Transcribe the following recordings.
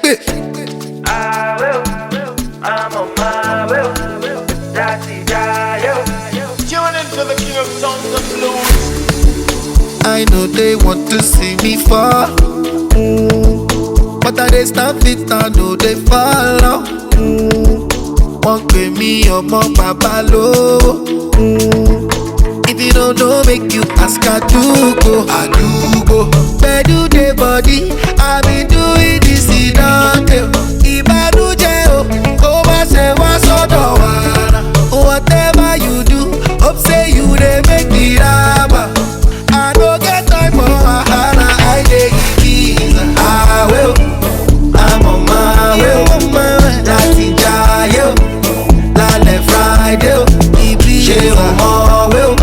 I will, I'm on my will. That's it, Tune into the king of songs and blues. I know they want to see me fall, but I dey stand fit, I know they follow. Wọ́n pè mí ọmọ bàbá lówó. If you don't know, make you ask Adugo. Gbedu dey body, I been doing this in Dante. Ìbànújẹ́ o, kó má ṣe wá sọ́dọ̀ wa. Whatever you do, hope say you dey make the rama. I no get time for wahala, I dey give I will, I'm on my way. Láti jayé o, lálẹ́ Friday o, ibi ṣe ọmọ wé o.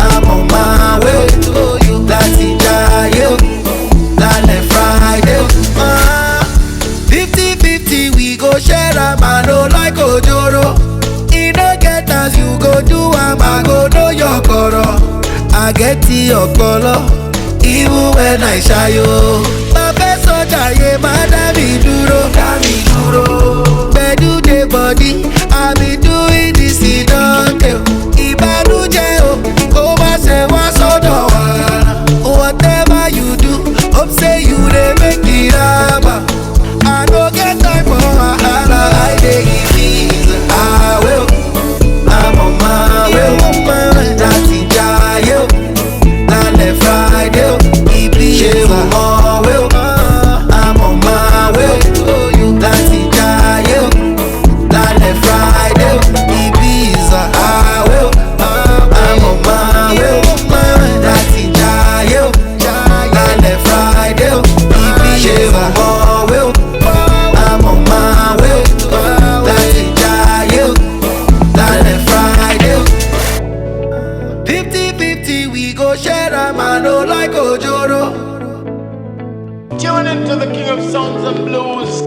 I'm on my way. Láti jayé o, lálẹ́ Friday o. 50-50 we go share am, I no like ojoro. E no get as you go do am, I go know your koro. I get the ọpọlọ, even when I ṣayo. Bàbá sọ́jà yé má dá mi dúró. Gbedu dey body, I be doing this in Dante. Ìbànújẹ́ o, kó má ṣe wá sọ́dọ̀ wa. Whatever you do, hope say you dey make the rama. I no get time for wahala, I dey give peace. I will, I'm on my way. Láti jayé o, lálẹ́ Friday o, ibi ṣe ọmọ wé o. I'm on my way. Láti jayé o, lálẹ́ Friday o, ibi ìzà àwẹ̀ o. I'm on my way. Láti jayé o, lálẹ́ Friday o, ibi ṣe ọmọ wé o. I'm on my way. Láti jayé o, lálẹ́ Friday o. 50-50 we go share am, I no like ojoro. Tune into the king of songs and blues.